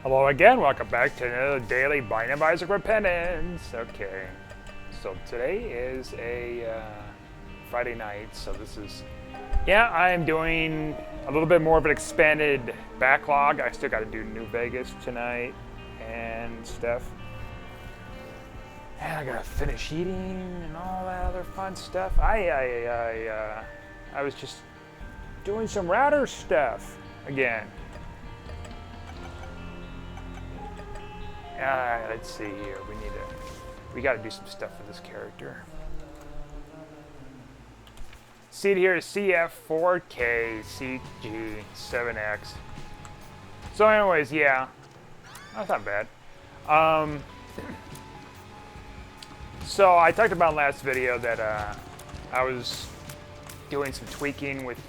Hello again, welcome back to another daily Binding of Isaac Repentance. Okay, so today is a Friday night, so this is, yeah, I am doing a little bit more of an expanded backlog. I still got to do New Vegas tonight and stuff. And I gotta finish eating and all that other fun stuff. I was just doing some router stuff again. Let's see here. We got to do some stuff for this character. See it here is CF4K CG7X. So, anyways, yeah, that's not bad. So I talked about in last video that I was doing some tweaking with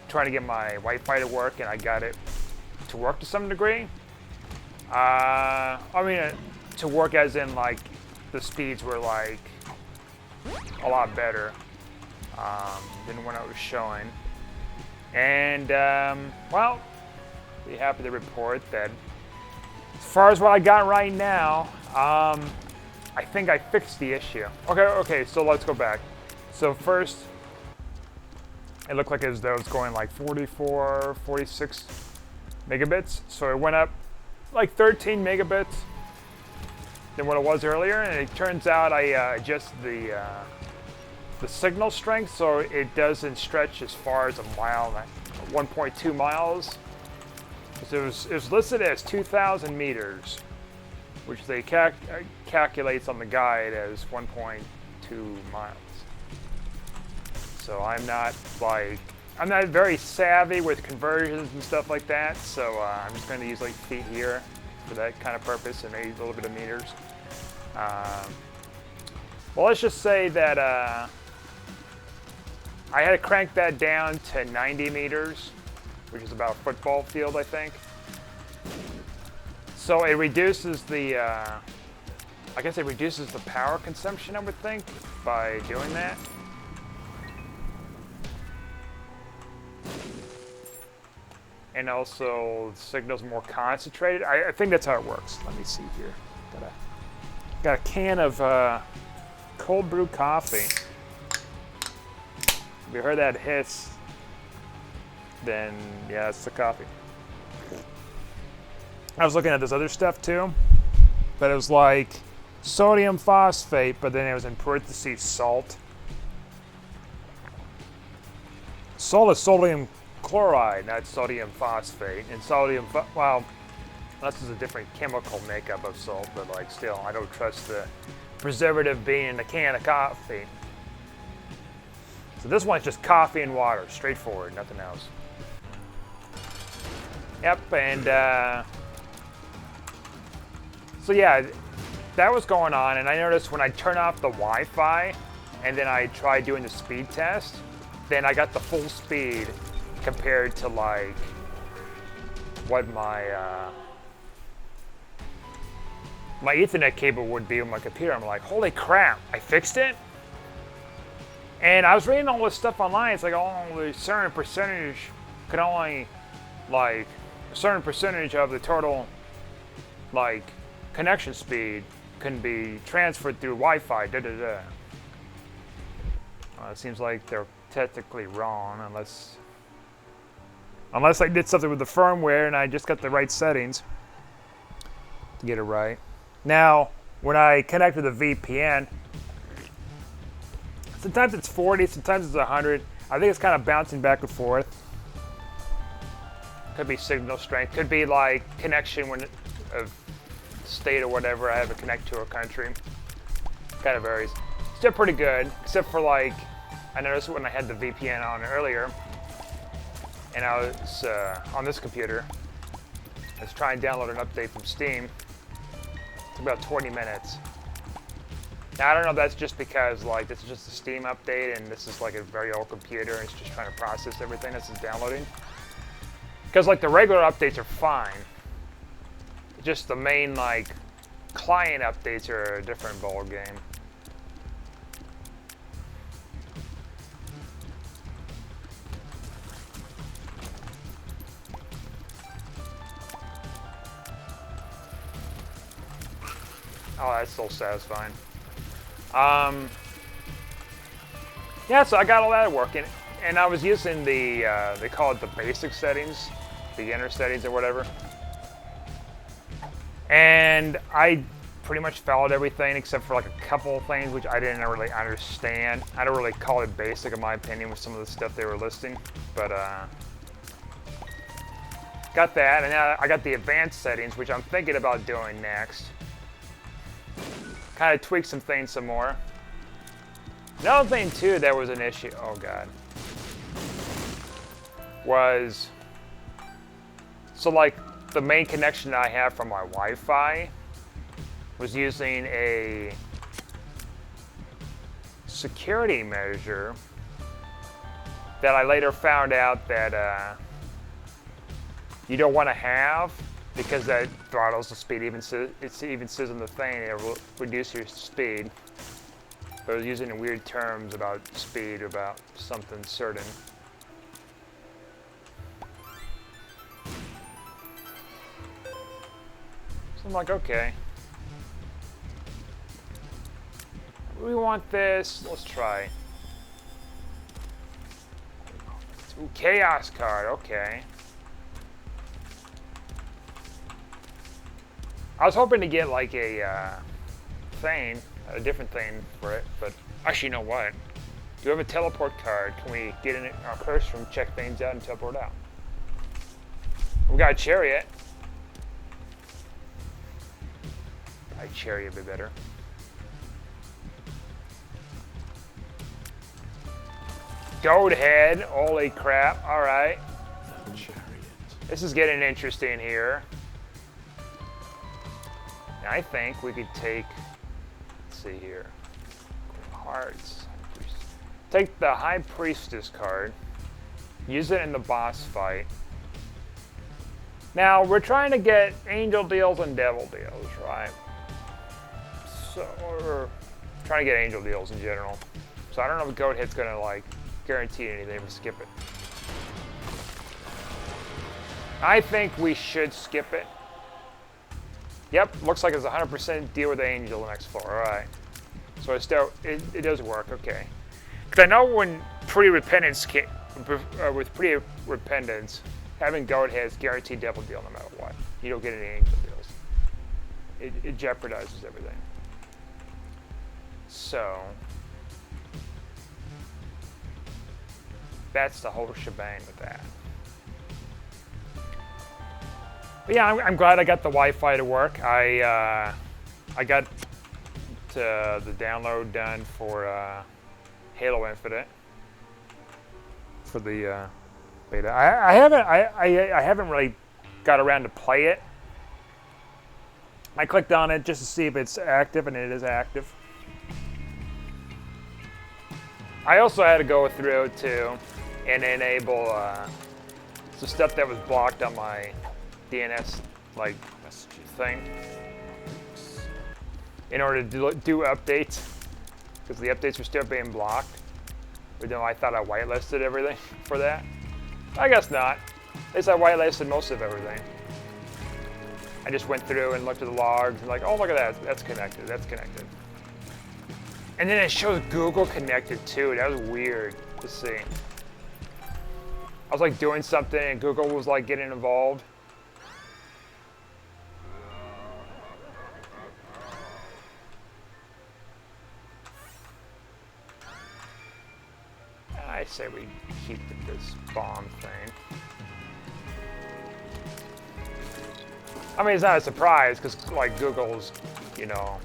trying to get my Wi-Fi to work, and I got it to work to some degree. I mean, to work as in, like, the speeds were, like, a lot better than when I was showing. And, well, be happy to report that as far as what I got right now, I think I fixed the issue. Okay, so let's go back. So first, it looked like as though it's going like 44, 46 megabits. So it went up like 13 megabits than what it was earlier, and it turns out I adjusted the signal strength so it doesn't stretch as far as a mile, 1.2 miles. So it was listed as 2,000 meters, which they calculates on the guide as 1.2 miles. So I'm not very savvy with conversions and stuff like that, so I'm just going to use like feet here for that kind of purpose and maybe a little bit of meters. Well, let's just say that I had to crank that down to 90 meters, which is about a football field, I think. So it reduces the, I guess it reduces the power consumption, I would think, by doing that. And also, the signal's more concentrated. I think that's how it works. Let me see here. Got a can of cold brew coffee. If you heard that hiss, then yeah, it's the coffee. I was looking at this other stuff too, but it was like sodium phosphate, but then it was in parentheses salt. Salt is sodium chloride, not sodium phosphate. And well, this is a different chemical makeup of salt, but like still, I don't trust the preservative being in a can of coffee. So this one's just coffee and water, straightforward, nothing else. Yep, and so yeah, that was going on, and I noticed when I turn off the Wi-Fi and then I tried doing the speed test, then I got the full speed compared to like what my my Ethernet cable would be on my computer. I'm like, holy crap, I fixed it? And I was reading all this stuff online. It's like, oh, a certain percentage could only, like, a certain percentage of the total, like, connection speed can be transferred through Wi-Fi, It seems like they're technically wrong, unless I did something with the firmware and I just got the right settings to get it right. Now, when I connect to the VPN, sometimes it's 40, sometimes it's 100. I think it's kind of bouncing back and forth. Could be signal strength, could be like connection of state or whatever I have to connect to a country. Kind of varies. Still pretty good, except for like, I noticed when I had the VPN on earlier, and I was on this computer, I was trying to download an update from Steam. It took about 20 minutes. Now I don't know if that's just because like this is just a Steam update and this is like a very old computer and it's just trying to process everything this is downloading. Because like the regular updates are fine. Just the main like client updates are a different ball game. Oh, that's still satisfying. Yeah, so I got all that working, and I was using the, they call it the basic settings, beginner settings or whatever. And I pretty much followed everything except for like a couple of things which I didn't really understand. I don't really call it basic in my opinion with some of the stuff they were listing, but got that, and now I got the advanced settings, which I'm thinking about doing next. Kind of tweak some things some more. Another thing too that was an issue, oh god, was, so like the main connection I have from my Wi-Fi was using a security measure that I later found out that you don't want to have, because that throttles the speed. It even says in the thing it will reduce your speed. But I was using weird terms about speed, about something certain. So I'm like, okay. We want this. Let's try. Ooh, chaos card. Okay. I was hoping to get like a thing, a different thing for it, but actually, you know what? Do we have a teleport card? Can we get in our purse from check things out and teleport out? We got a chariot. A chariot would be better. Goat head. Holy crap. All right. This is getting interesting here. I think we could take, let's see here, hearts. Take the High Priestess card, use it in the boss fight. Now, we're trying to get angel deals and devil deals, right? So, we're trying to get angel deals in general. So I don't know if Goat Head's gonna like guarantee anything, but skip it. I think we should skip it. Yep, looks like it's a 100% deal with the angel the next floor. All right, so it does work. Okay, because I know when pre-repentance with pre-repentance, having Goat Head is guaranteed devil deal no matter what. You don't get any angel deals. It jeopardizes everything. So that's the whole shebang with that. But yeah, I'm glad I got the Wi-Fi to work. I got the download done for Halo Infinite for the beta. I haven't really got around to play it. I clicked on it just to see if it's active, and it is active. I also had to go through too and enable some stuff that was blocked on my DNS like thing in order to do updates, because the updates were still being blocked. But then I thought I whitelisted everything for that. I guess not. At least I whitelisted most of everything. I just went through and looked at the logs and like, oh look at that, that's connected, that's connected. And then it shows Google connected too. That was weird to see. I was like doing something and Google was like getting involved. I say we keep this bomb thing. I mean, it's not a surprise because like Google's, you know,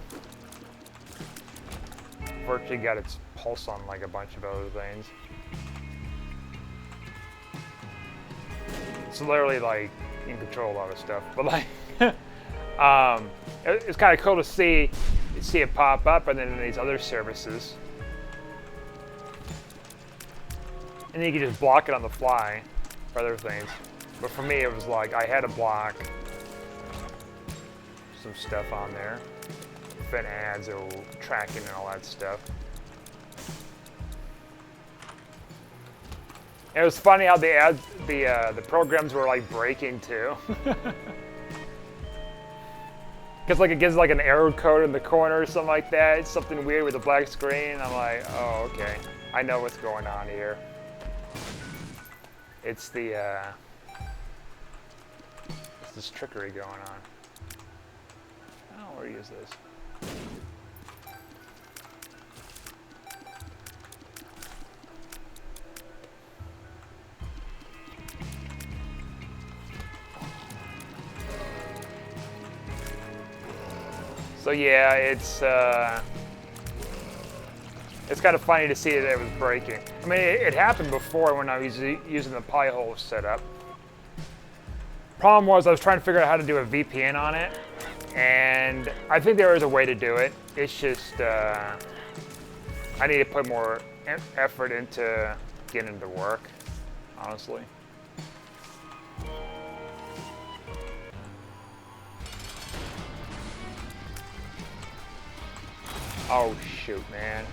virtually got its pulse on like a bunch of other things. It's literally like in control of a lot of stuff, but like, it's kind of cool to see it pop up, and then in these other services, and then you can just block it on the fly for other things. But for me, it was like I had to block some stuff on there, fit ads or tracking and all that stuff. It was funny how the programs were like breaking too. Because like it gives like an arrow code in the corner or something like that. It's something weird with a black screen. I'm like, oh, okay. I know what's going on here. It's the, it's this trickery going on. I don't know where to use this. So yeah, it's kind of funny to see that it was breaking. I mean, it happened before when I was using the pie hole setup. Problem was I was trying to figure out how to do a VPN on it, and I think there is a way to do it. It's just I need to put more effort into getting it to work, honestly. Oh shoot, man.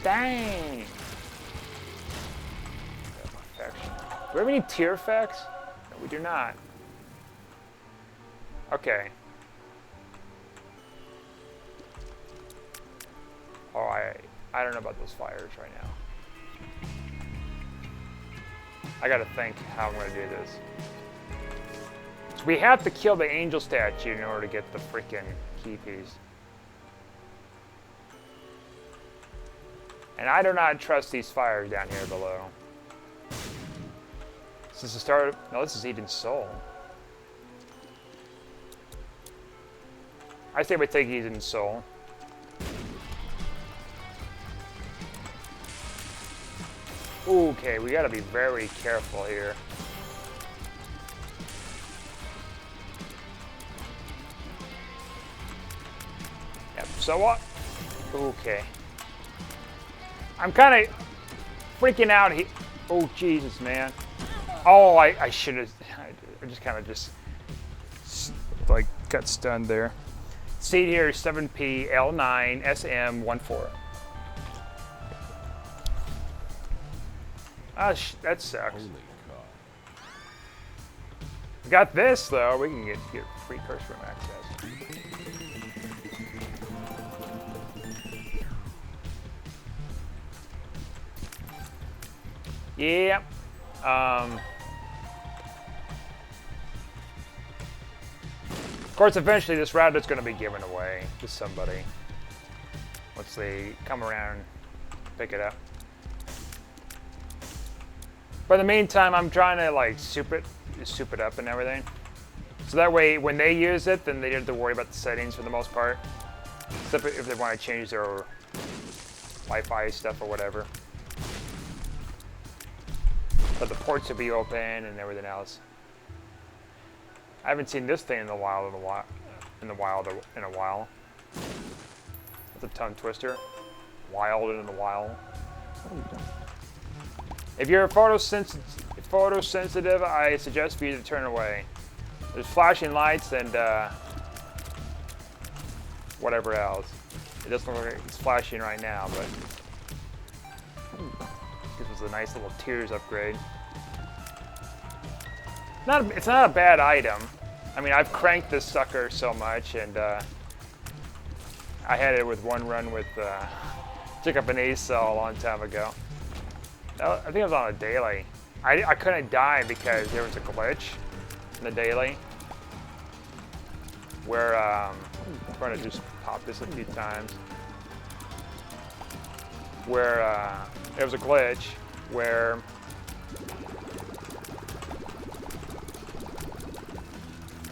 Dang! Do we have any tier effects? No, we do not. Okay. Oh, I don't know about those fires right now. I gotta think how I'm gonna do this. So we have to kill the angel statue in order to get the freaking key piece. And I do not trust these fires down here below. Is this the start of... No, this is Eden's Soul. I say we take Eden's Soul. Okay, we gotta be very careful here. Yep, so what? Okay. I'm kind of freaking out here. Oh, Jesus, man. Oh, I should have... I just kind of just... like, got stunned there. Seat here is 7P L9 SM14. Ah, that sucks. We got this, though. We can get free curse room access. Yeah. Of course, eventually this route is going to be given away to somebody once they come around and pick it up. But in the meantime, I'm trying to like soup it up and everything. So that way, when they use it, then they don't have to worry about the settings for the most part. Except if they want to change their Wi-Fi stuff or whatever. But the ports will be open and everything else. I haven't seen this thing in a while. It's a tongue twister. Wild in a while. If you're photosensitive, I suggest for you to turn away. There's flashing lights and whatever else. It doesn't look like it's flashing right now, but this was a nice little tiers upgrade. It's not a bad item. I mean, I've cranked this sucker so much, and I had it with one run with took up an ace cell a long time ago. I think it was on a daily. I couldn't die because there was a glitch in the daily where I'm going to just pop this a few times. Where there was a glitch where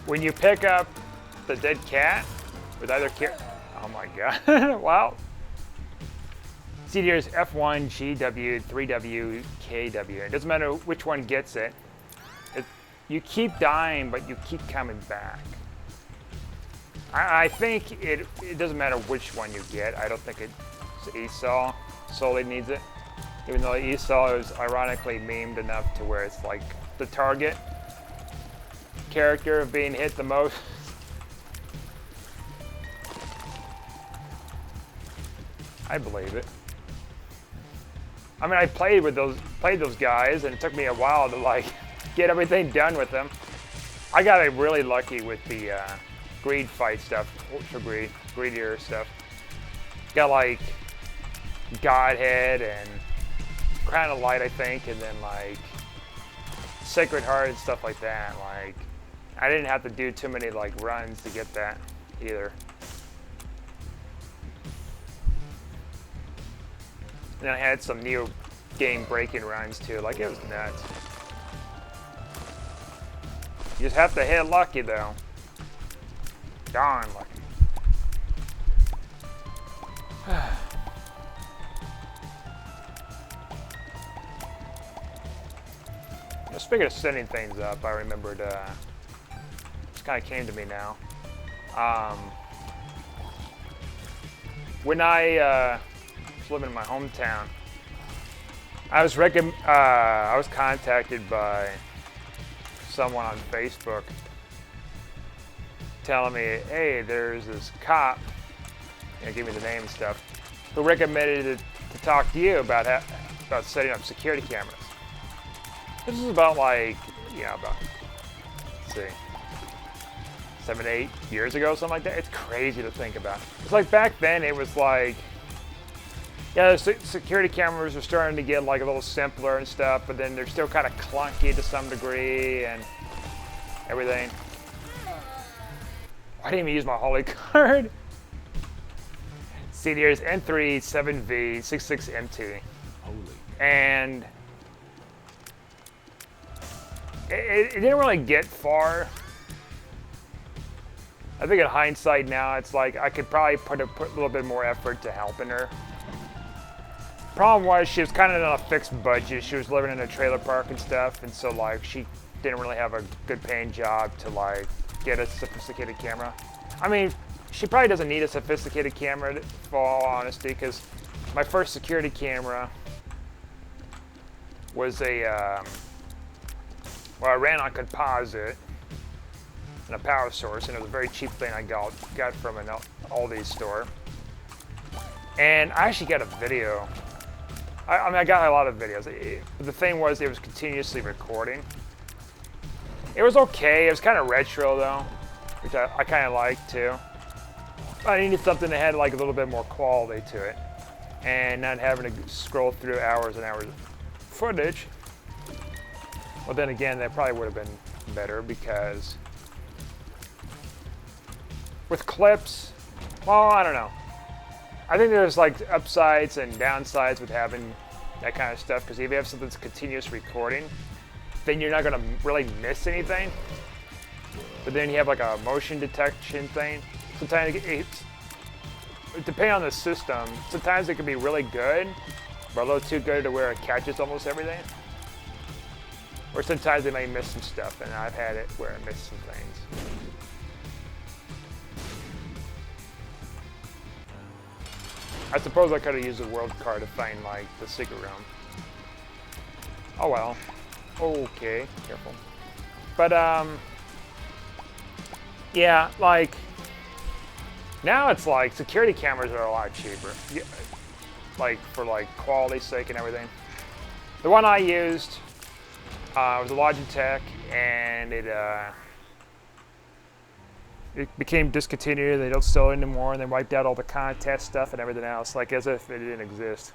when you pick up the dead cat with either oh my god, wow. See, here's F1, GW, 3W, KW. It doesn't matter which one gets it. You keep dying, but you keep coming back. I think it doesn't matter which one you get. I don't think it's Esau solely needs it. Even though Esau is ironically memed enough to where it's like the target character of being hit the most. I believe it. I mean, I played those guys, and it took me a while to like get everything done with them. I got really lucky with the greed fight stuff, ultra greedier stuff. Got like Godhead and Crown of Light, I think, and then like Sacred Heart and stuff like that. Like, I didn't have to do too many like runs to get that either. And I had some new game breaking runs too. Like, it was nuts. You just have to hit lucky though. Darn lucky. Speaking of setting things up, I remembered, this kind of came to me now. When I was living in my hometown, I was contacted by someone on Facebook telling me, hey, there's this cop, give me the name and stuff, who recommended to talk to you about setting up security cameras. This is about like, about, let's see, 7, 8 years ago, something like that. It's crazy to think about. It's like back then it was like, the security cameras are starting to get like a little simpler and stuff, but then they're still kind of clunky to some degree and everything. I didn't even use my holy card. See, here's N3 7V 66MT. Holy. And it didn't really get far. I think in hindsight now, it's like I could probably put a little bit more effort to helping her. Problem was, she was kind of on a fixed budget. She was living in a trailer park and stuff, and so like she didn't really have a good paying job to like get a sophisticated camera. I mean, she probably doesn't need a sophisticated camera, for all honesty, because my first security camera was a I ran on composite and a power source, and it was a very cheap thing I got from an Aldi store. And I actually got a video. I mean, I got a lot of videos. But the thing was, it was continuously recording. It was okay. It was kind of retro though, which I kind of liked too. I needed something that had like a little bit more quality to it, and not having to scroll through hours and hours of footage. Well, then again, that probably would have been better, because with clips, well, I don't know. I think there's like upsides and downsides with having that kind of stuff, because if you have something that's continuous recording, then you're not going to really miss anything. But then you have like a motion detection thing. Sometimes depending on the system, sometimes it can be really good, but a little too good to where it catches almost everything. Or sometimes they may miss some stuff, and I've had it where I missed some things. I suppose I could have used a world card to find like the secret room. Oh well. Okay, careful. But yeah, like now it's like security cameras are a lot cheaper. Like for like quality's sake and everything. The one I used was a Logitech, and it became discontinued. They don't sell it anymore, and they wiped out all the contest stuff and everything else, like as if it didn't exist.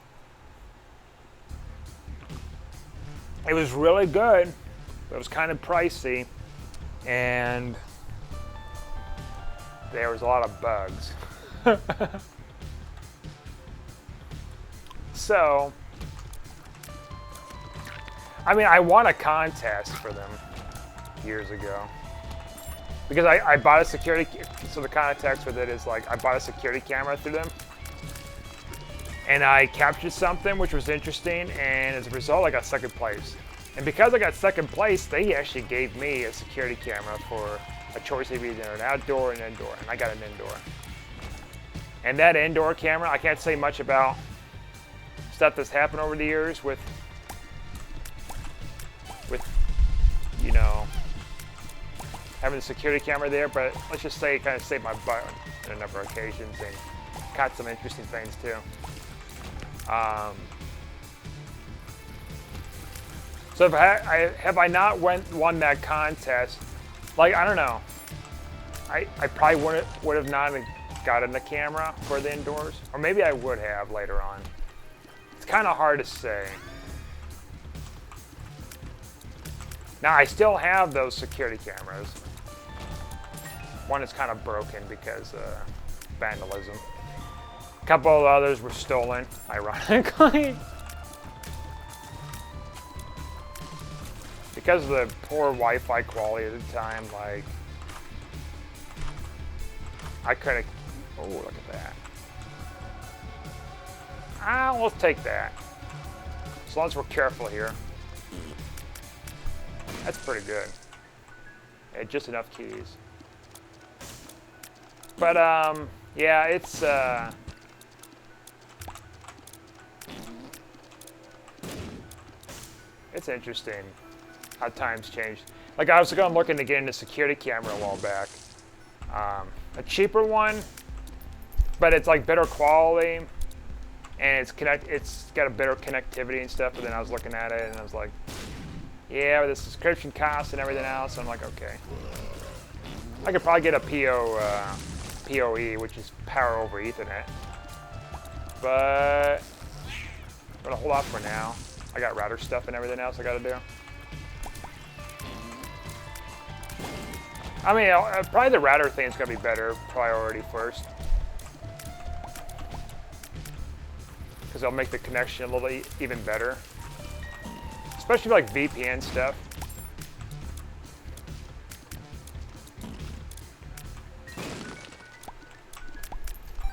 It was really good, but it was kind of pricey, and there was a lot of bugs. So, I mean, I won a contest for them years ago. Because I bought a security, so the context with it is like, I bought a security camera through them. And I captured something which was interesting, and as a result, I got second place. And because I got second place, they actually gave me a security camera for a choice of either an outdoor or an indoor, and I got an indoor. And that indoor camera, I can't say much about stuff that's happened over the years with you know, having the security camera there, but let's just say it kind of saved my butt on a number of occasions and caught some interesting things too. So have I not won that contest, Like, I don't know. I probably would have not gotten the camera for the indoors. Or maybe I would have later on. It's kind of hard to say. Now, I still have those security cameras. One is kind of broken because vandalism. A couple of others were stolen, ironically. Because of the poor Wi-Fi quality at the time, like, I could have, oh, look at that. Ah, let's take that. As long as we're careful here. That's pretty good. Yeah, just enough keys. But, yeah, it's interesting how times changed. Like, I was looking to get into security camera a while back. A cheaper one, but it's like better quality, and it's got a better connectivity and stuff. But then I was looking at it, and I was like, yeah, with the subscription costs and everything else, I'm like, okay. I could probably get a PoE, which is power over Ethernet. But I'm gonna hold off for now. I got router stuff and everything else I gotta do. I mean, probably the router thing is gonna be better priority first. Because it'll make the connection a little even better. Especially like VPN stuff.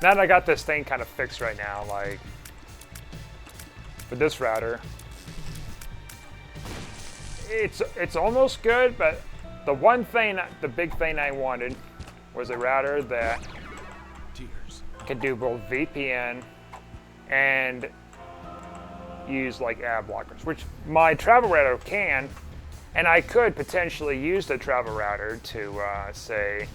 Now that I got this thing kind of fixed right now, like, for this router, it's almost good, but the big thing I wanted was a router that could do both VPN and use like ad blockers, which my travel router can, and I could potentially use the travel router to say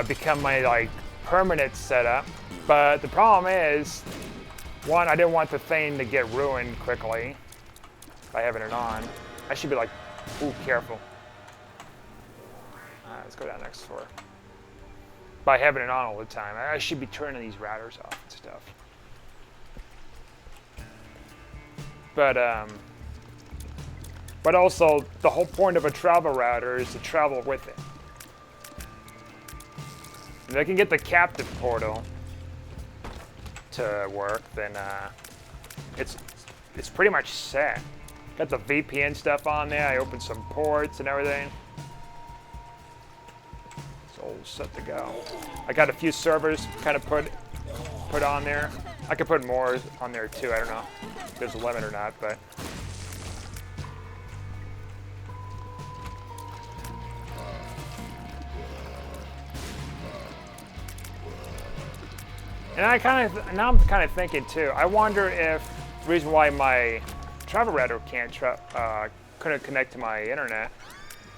become my like permanent setup. But the problem is, one, I didn't want the thing to get ruined quickly by having it on. I should be like, ooh, careful. Let's go down next door. By having it on all the time, I should be turning these routers off and stuff. But also, the whole point of a travel router is to travel with it. If I can get the captive portal to work, then it's pretty much set. Got the VPN stuff on there. I opened some ports and everything. It's all set to go. I got a few servers kind of put on there. I could put more on there too. I don't know if there's a limit or not, but. And now I'm kind of thinking too. I wonder if the reason why my travel router couldn't connect to my internet,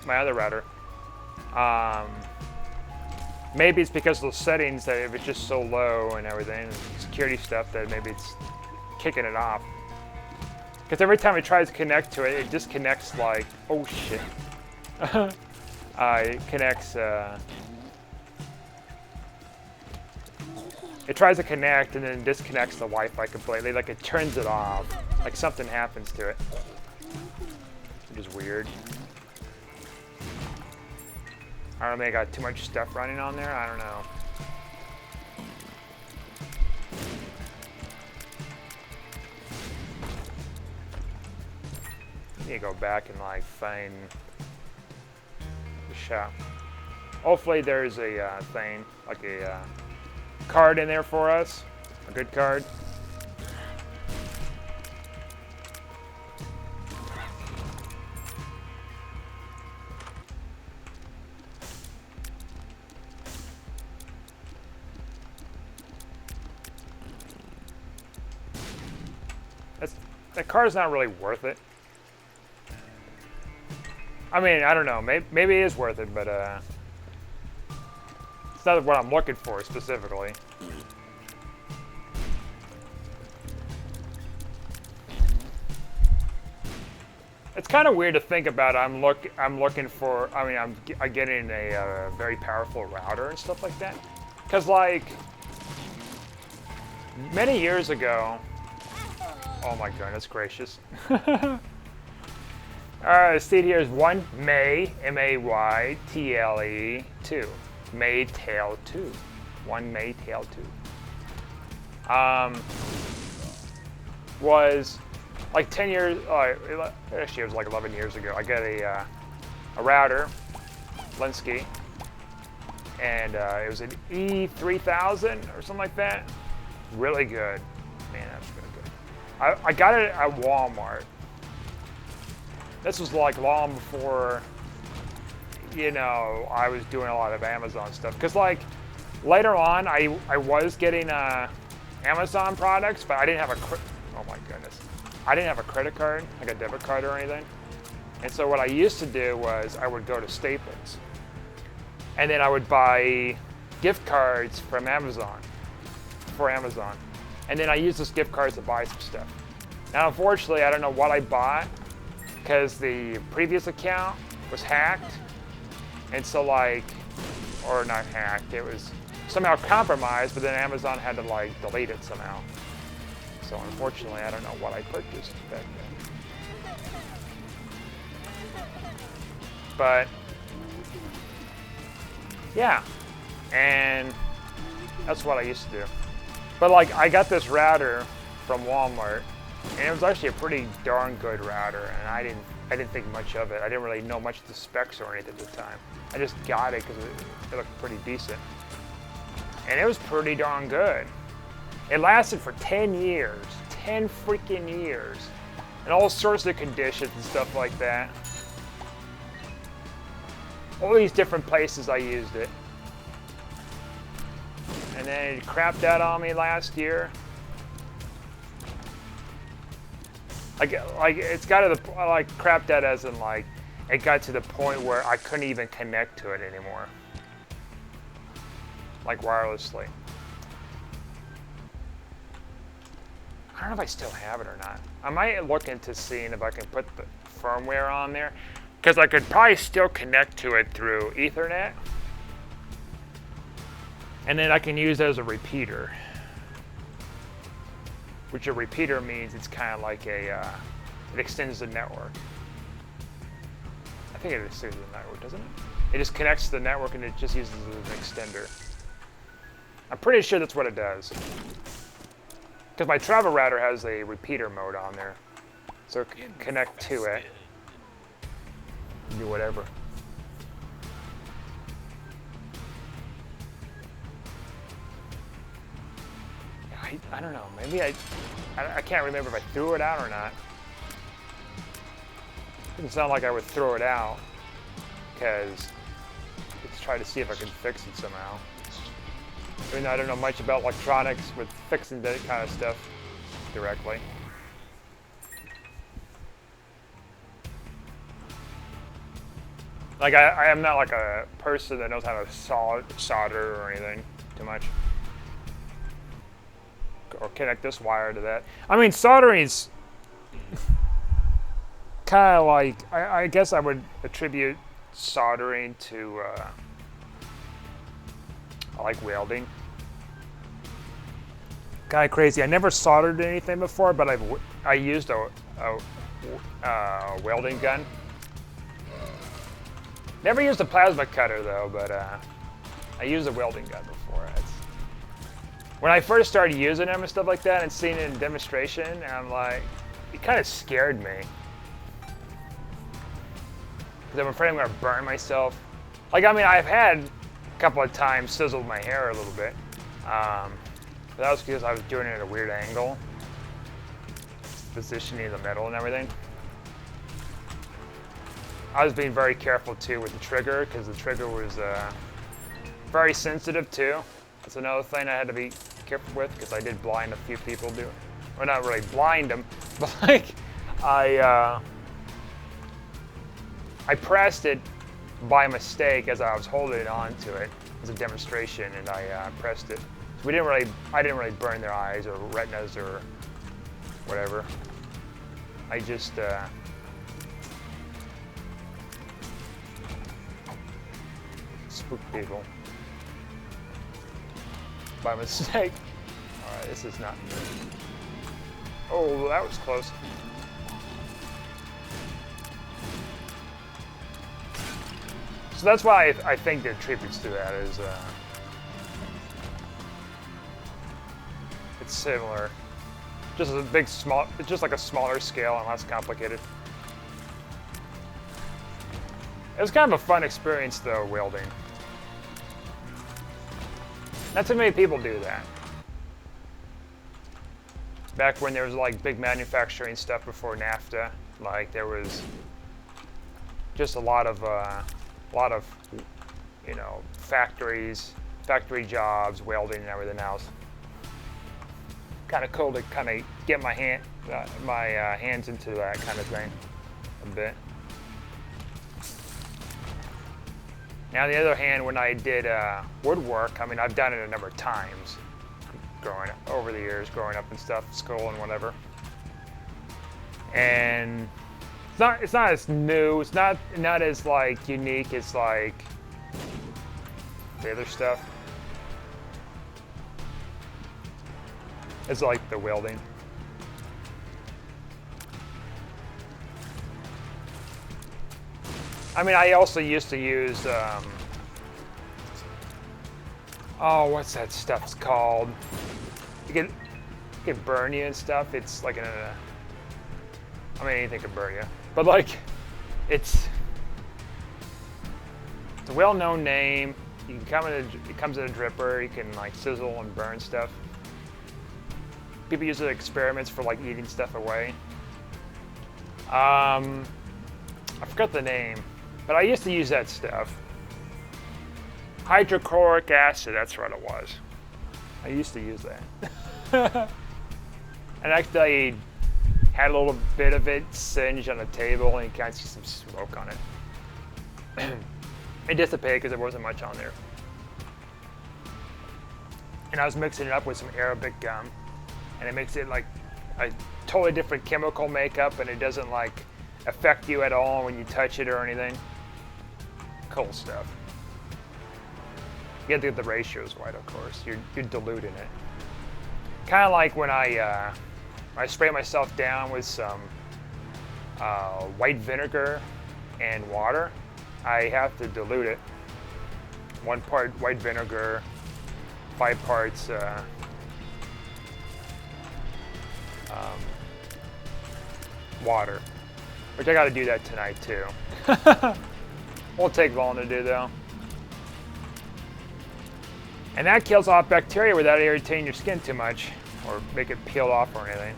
my other router, maybe it's because of the settings that if it's just so low and everything, and security stuff, that maybe it's kicking it off. Because every time it tries to connect to it, it disconnects like, oh shit. It connects. It tries to connect and then disconnects the Wi-Fi completely. Like it turns it off. Like something happens to it. Which is weird. I don't know, maybe I got too much stuff running on there. I don't know. I need to go back and like find the shop. Hopefully there's a thing, like a card in there for us, a good card. That card's not really worth it. I mean, I don't know, maybe it is worth it, but it's not what I'm looking for specifically. It's kind of weird to think about. I'm looking for. I mean, I'm getting a very powerful router and stuff like that. Cause like many years ago. Oh my goodness gracious. Alright, seed here is 1 May, M-A-Y-T-L-E 2. Maytail 2. 1 Maytail 2. Was like 10 years, actually it was like 11 years ago. I got a router, Linsky, and it was an E3000 or something like that. Really good. Man, that's really good. I got it at Walmart. This was like long before, you know, I was doing a lot of Amazon stuff. Cause like later on, I was getting Amazon products, but I didn't have oh my goodness. I didn't have a credit card, like a debit card or anything. And so what I used to do was I would go to Staples and then I would buy gift cards from Amazon, for Amazon. And then I used those gift cards to buy some stuff. Now, unfortunately, I don't know what I bought because the previous account was hacked. And so like, or not hacked, it was somehow compromised, but then Amazon had to like delete it somehow. So unfortunately, I don't know what I purchased back then. But yeah, and that's what I used to do. But like, I got this router from Walmart, and it was actually a pretty darn good router, and I didn't think much of it. I didn't really know much of the specs or anything at the time. I just got it because it looked pretty decent, and it was pretty darn good. It lasted for 10 years, 10 freaking years, in all sorts of conditions and stuff like that. All these different places I used it. And then it crapped out on me last year. Like it's got to the, like crapped out as in like, it got to the point where I couldn't even connect to it anymore. Like wirelessly. I don't know if I still have it or not. I might look into seeing if I can put the firmware on there, because I could probably still connect to it through Ethernet, and then I can use it as a repeater. Which a repeater means it's kind of like a, it extends the network. I think it extends the network, doesn't it? It just connects to the network and it just uses it as an extender. I'm pretty sure that's what it does. Because my travel router has a repeater mode on there. So it can connect to it. Do whatever. I don't know. Maybe I can't remember if I threw it out or not. It doesn't sound like I would throw it out, because let's try to see if I can fix it somehow. Even though I don't know much about electronics with fixing that kind of stuff directly. Like I am not like a person that knows how to solder or anything too much. Or connect this wire to that. I mean, soldering's kind of like, I guess I would attribute soldering to I like welding. Kind of crazy. I never soldered anything before, but I used a welding gun. Never used a plasma cutter though, but I used a welding gun before. When I first started using them and stuff like that and seeing it in demonstration, I'm like, it kind of scared me. Because I'm afraid I'm going to burn myself. Like, I mean, I've had a couple of times sizzled my hair a little bit. But that was because I was doing it at a weird angle. Positioning the metal and everything. I was being very careful too with the trigger, because the trigger was very sensitive too. That's another thing I had to be careful with, because I did blind a few people doing it. Well, not really blind them, but like I pressed it by mistake as I was holding it onto it as a demonstration, and I pressed it. So I didn't really burn their eyes or retinas or whatever. I just spook people. By mistake. Alright, this is not good. Oh, that was close. So that's why I think the tributes to that is it's similar. Just a big, small, it's just like a smaller scale and less complicated. It was kind of a fun experience though, welding. Not too many people do that. Back when there was like big manufacturing stuff before NAFTA, like there was just a lot of you know, factory jobs, welding and everything else. Kind of cool to kind of get my hands into that kind of thing a bit. Now, on the other hand, when I did woodwork, I mean, I've done it a number of times over the years, growing up and stuff, school and whatever. And it's not as new. It's not as like unique as like the other stuff. It's like the welding. I mean, I also used to use, oh, what's that stuff called? It can burn you and stuff. It's like I mean, anything can burn you. But like, it's a well-known name. You can it comes in a dripper. You can like sizzle and burn stuff. People use it in experiments for like eating stuff away. I forgot the name, but I used to use that stuff. Hydrochloric acid, that's what it was. I used to use that. And actually had a little bit of it singed on a table and you kind of see some smoke on it. It dissipated because there wasn't much on there. And I was mixing it up with some Arabic gum. And it makes it like a totally different chemical makeup, and it doesn't like affect you at all when you touch it or anything. Cool stuff. You have to get the ratios right, of course. You're diluting it. Kind of like when I spray myself down with some white vinegar and water. I have to dilute it. 1 part white vinegar, 5 parts water, which I got to do that tonight too. Won't take long to do though. And that kills off bacteria without irritating your skin too much or make it peel off or anything.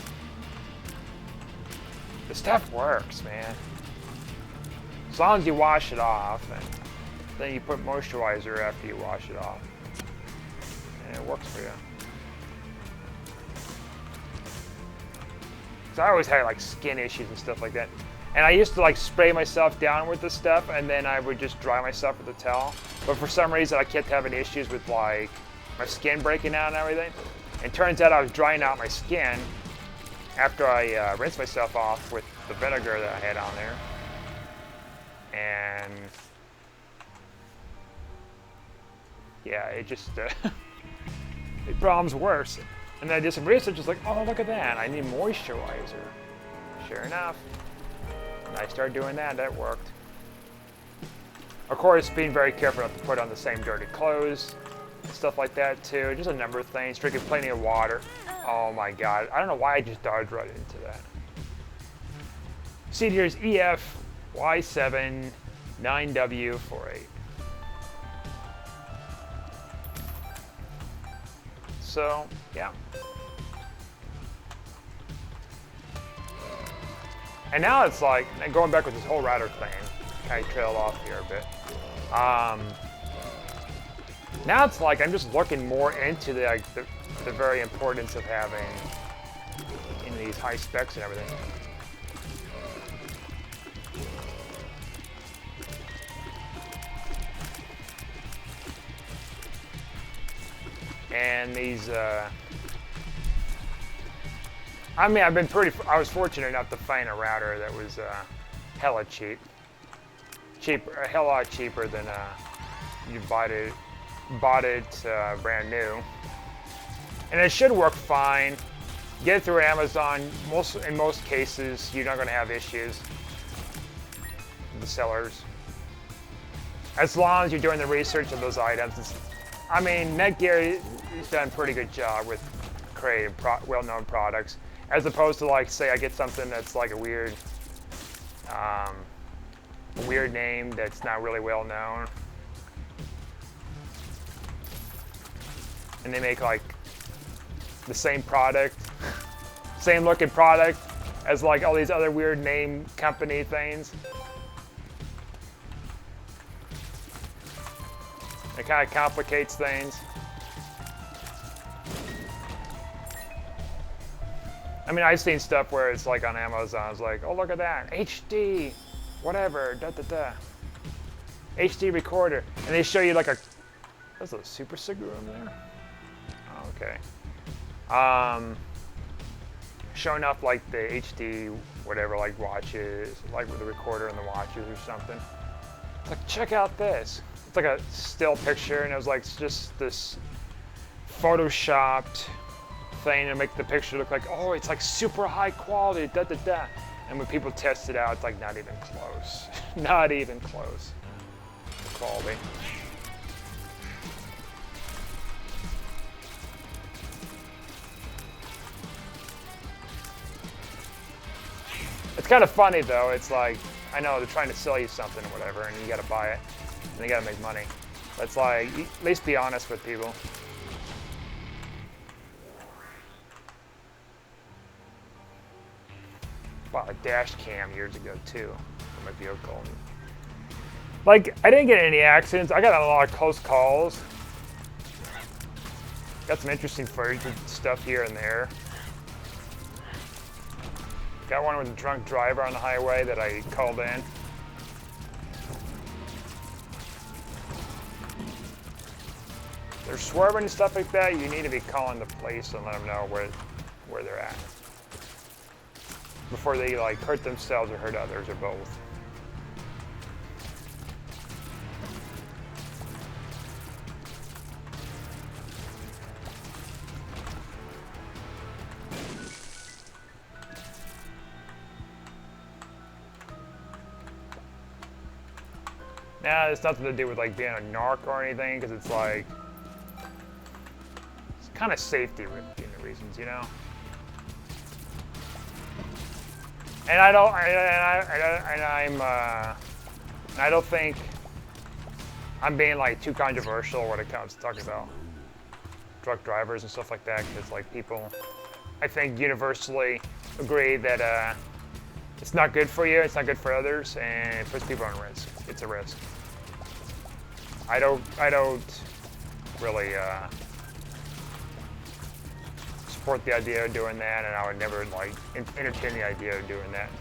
The stuff works, man. As long as you wash it off and then you put moisturizer after you wash it off. And it works for you. So I always had like skin issues and stuff like that. And I used to like spray myself down with this stuff and then I would just dry myself with a towel. But for some reason I kept having issues with like my skin breaking out and everything. And turns out I was drying out my skin after I rinsed myself off with the vinegar that I had on there. And yeah, it just it problems worse. And then I did some research, it's like, oh, look at that, I need moisturizer. Sure enough. And I started doing that, that worked. Of course, being very careful not to put on the same dirty clothes, stuff like that too. Just a number of things, drinking plenty of water. Oh my God, I don't know why I just dodged right into that. See, here's EF Y7 9W48. So, yeah. And now it's like, going back with this whole router thing, kind of trailed off here a bit. Now it's like I'm just looking more into the very importance of having these high specs and everything. And these, I mean, I was fortunate enough to find a router that was hella cheap. A hell lot cheaper than you bought it brand new, and it should work fine. Get it through Amazon. In most cases, you're not going to have issues with the sellers, as long as you're doing the research of those items. I mean, Netgear has done a pretty good job with creating well-known products, as opposed to, like, say I get something that's like a weird name that's not really well known, and they make like the same product, same looking product as like all these other weird name company things. It kind of complicates things. I mean, I've seen stuff where it's like on Amazon, it's like, oh, look at that, HD, whatever, HD recorder. And they show you like there's a Super Cigarette there? Oh, okay. Showing up like the HD, whatever, like watches, like with the recorder and the watches or something. It's like, check out this. It's like a still picture, and it was like just this photoshopped thing to make the picture look like, oh, it's like super high quality, And when people test it out, it's like not even close. Not even close to quality. It's kind of funny though. It's like, I know they're trying to sell you something or whatever, and you got to buy it, and you got to make money. But it's like, at least be honest with people. Bought a dash cam years ago too for my vehicle. Like, I didn't get any accidents. I got a lot of close calls. Got some interesting footage and stuff here and there. Got one with a drunk driver on the highway that I called in. They're swerving and stuff like that. You need to be calling the police and let them know where they're at before they like hurt themselves or hurt others or both. Now, it's nothing to do with like being a narc or anything, because it's like, it's kind of safety reasons, you know. And I don't think I'm being like too controversial when it comes to talking about drunk drivers and stuff like that, because like people, I think universally agree that it's not good for you, it's not good for others, and it puts people on risk. It's a risk. I don't really support the idea of doing that, and I would never like entertain the idea of doing that.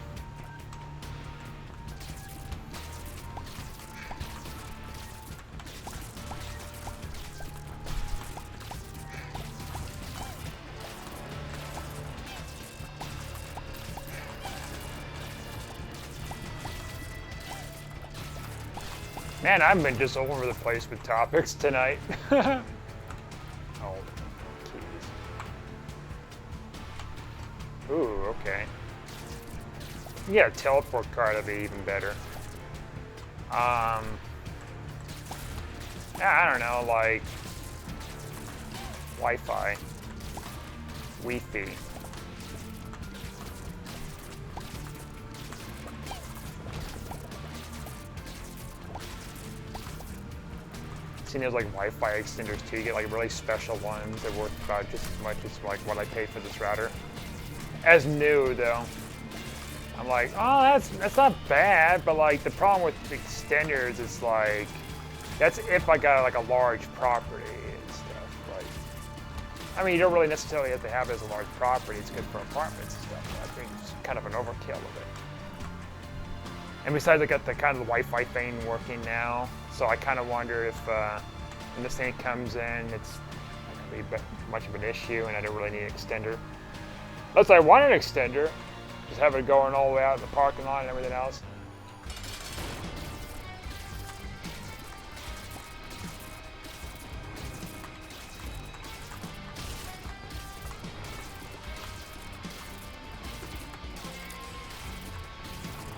Man, I've been just all over the place with topics tonight. Oh, keys. Ooh, okay. Yeah, a teleport card would be even better. Yeah, I don't know, like Wi-Fi, Wi-Fi. There's like Wi-Fi extenders too. You get like really special ones. They're worth about just as much as like what I pay for this router. As new though, I'm like, oh, that's not bad. But like the problem with extenders is like, that's if I got like a large property and stuff. Like, I mean, you don't really necessarily have to have it as a large property. It's good for apartments and stuff. But I think it's kind of an overkill of it. And besides, I got the kind of the Wi-Fi thing working now. So I kind of wonder if when this thing comes in, it's not going to be much of an issue, and I don't really need an extender. Unless I want an extender, just have it going all the way out in the parking lot and everything else.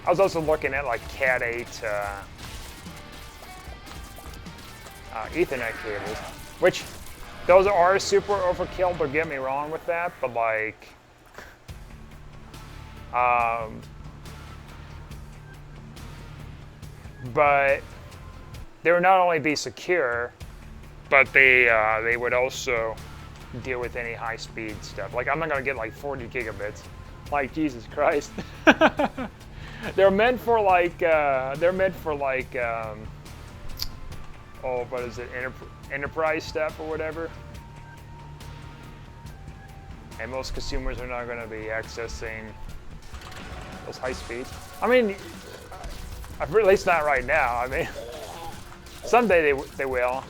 I was also looking at like Cat 8 Ethernet cables, which those are super overkill, don't get me wrong with that, but like, but they would not only be secure, but they would also deal with any high-speed stuff. Like, I'm not gonna get like 40 gigabits. Like, Jesus Christ. They're meant for like, oh, what is it, enterprise stuff or whatever. And most consumers are not gonna be accessing those high speeds. I mean, at least not right now. I mean, someday they will.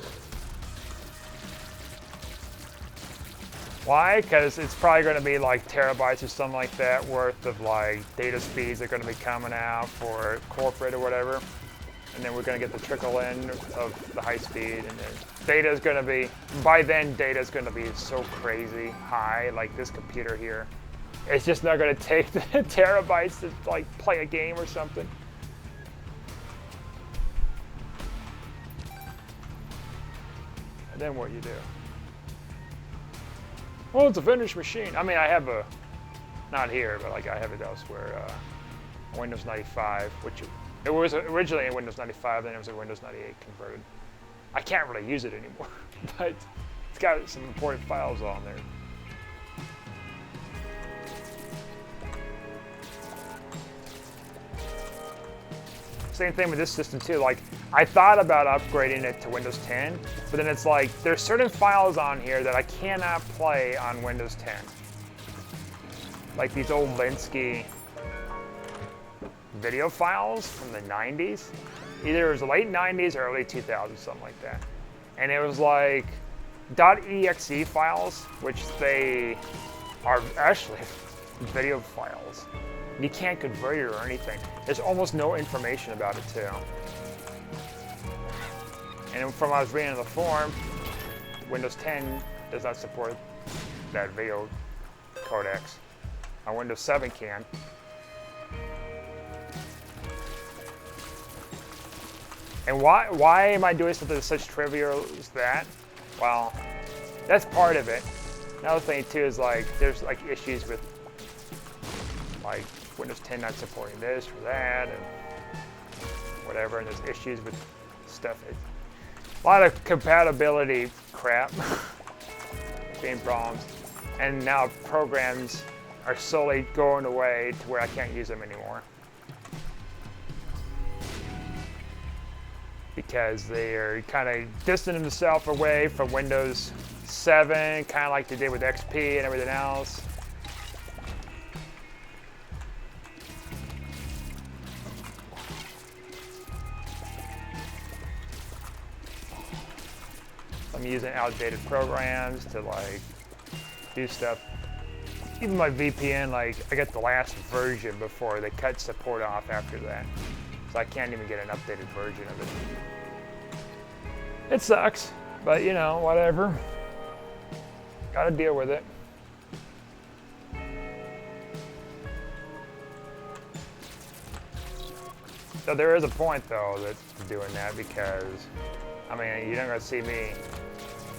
Why? Because it's probably going to be like terabytes or something like that worth of like data speeds that are going to be coming out for corporate or whatever. And then we're going to get the trickle in of the high speed. And then data is going to be, by then data is going to be so crazy high, like this computer here. It's just not going to take the terabytes to like play a game or something. And then what you do? Well, it's a finished machine. I mean, I have a, not here, but like I have it elsewhere, Windows 95, which it was originally a Windows 95, then it was a Windows 98 converted. I can't really use it anymore, but it's got some important files on there. Same thing with this system too. Like, I thought about upgrading it to Windows 10, but then it's like, there's certain files on here that I cannot play on Windows 10. Like these old Linsky video files from the 90s. Either it was the late 90s or early 2000s, something like that. And it was like .exe files, which they are actually video files. You can't convert it or anything. There's almost no information about it too. And from what I was reading in the forum, Windows 10 does not support that video codecs. Windows 7 can. And why am I doing something such trivial as that? Well, that's part of it. Another thing too is like, there's like issues with like Windows 10 not supporting this or that and whatever, and there's issues with stuff. A lot of compatibility crap being problems, and now programs are slowly going away to where I can't use them anymore because they are kind of distancing themselves away from Windows 7, kind of like they did with XP and everything else. I'm using outdated programs to like do stuff. Even my VPN, like I got the last version before they cut support off after that. So I can't even get an updated version of it. It sucks, but you know, whatever. Gotta deal with it. So there is a point though that's doing that because, I mean, you're not gonna see me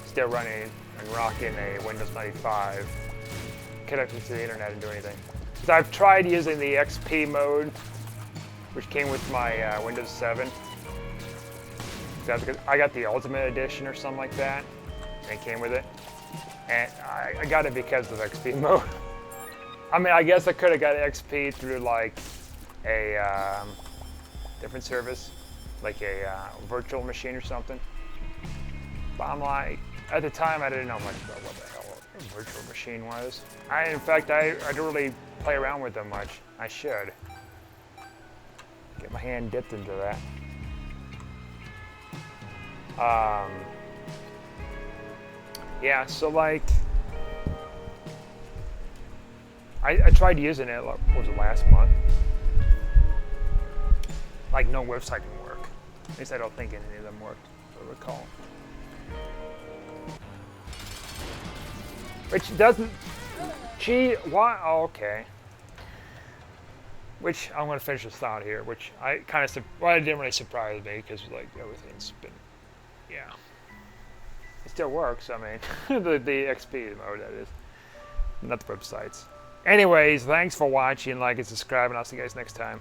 still running and rocking a Windows 95 connected to the internet and do anything. So I've tried using the XP mode, which came with my Windows 7. I got the Ultimate Edition or something like that, and it came with it. And I got it because of XP mode. I mean, I guess I could have got XP through like a different service, like a virtual machine or something. But I'm like, at the time I didn't know much about what the hell a virtual machine was. In fact, I don't really play around with them much. I should. Get my hand dipped into that. Yeah, so like, I tried using it, what was it, last month? Like, no website didn't work. At least I don't think any of them worked, if I recall. Which doesn't, gee, why, oh, okay. which I'm going to finish this thought here, which I kind of, well, it didn't really surprise me because like everything's been, yeah. It still works, I mean, the XP mode, that is. Not the websites. Anyways, thanks for watching, like and subscribe, and I'll see you guys next time.